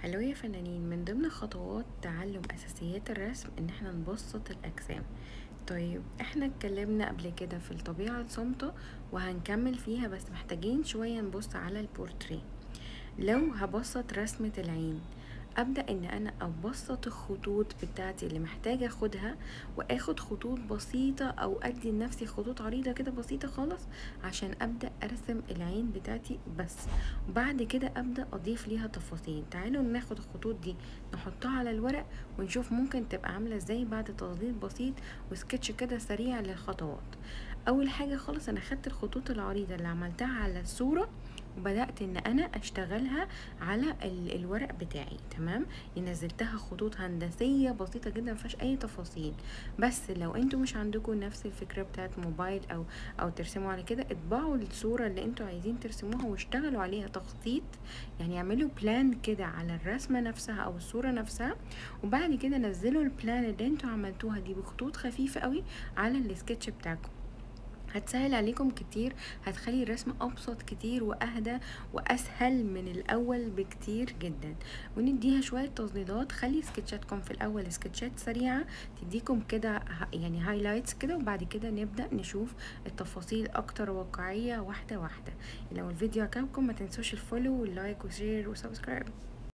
هلو يا فنانين، من ضمن خطوات تعلم اساسيات الرسم ان احنا نبسط الاجسام. طيب احنا اتكلمنا قبل كده في الطبيعة الصامتة وهنكمل فيها، بس محتاجين شوية نبص على البورتريه. لو هبسط رسمة العين، ابدأ ان انا ابسط الخطوط بتاعتي اللي محتاجة اخدها، واخد خطوط بسيطة او ادي لنفسي خطوط عريضة كده بسيطة خالص عشان ابدأ ارسم العين بتاعتي بس. وبعد كده ابدأ اضيف ليها تفاصيل. تعالوا ناخد الخطوط دي نحطها على الورق ونشوف ممكن تبقى عاملة ازاي بعد تظليل بسيط وسكتش كده سريع للخطوات. اول حاجة خالص انا خدت الخطوط العريضة اللي عملتها على الصورة وبدأت ان انا اشتغلها على الورق بتاعي. تمام، نزلتها خطوط هندسية بسيطة جدا مفيهاش اي تفاصيل. بس لو انتوا مش عندكم نفس الفكرة بتاعت موبايل او ترسموا على كده، اطبعوا الصورة اللي انتوا عايزين ترسموها واشتغلوا عليها تخطيط. يعني اعملوا بلان كده على الرسمة نفسها او الصورة نفسها، وبعد كده نزلوا البلان اللي انتوا عملتوها دي بخطوط خفيفة قوي على السكتش بتاعكم. هتسهل عليكم كتير، هتخلي الرسم ابسط كتير واهدى واسهل من الاول بكتير جدا. ونديها شوية تظليلات، خلي سكتشاتكم في الاول سكتشات سريعة تديكم كده يعني هايلايتس كده، وبعد كده نبدأ نشوف التفاصيل اكتر واقعية واحدة واحدة. لو الفيديو عجبكم ما تنسوش الفولو واللايك وشير وسبسكرايب.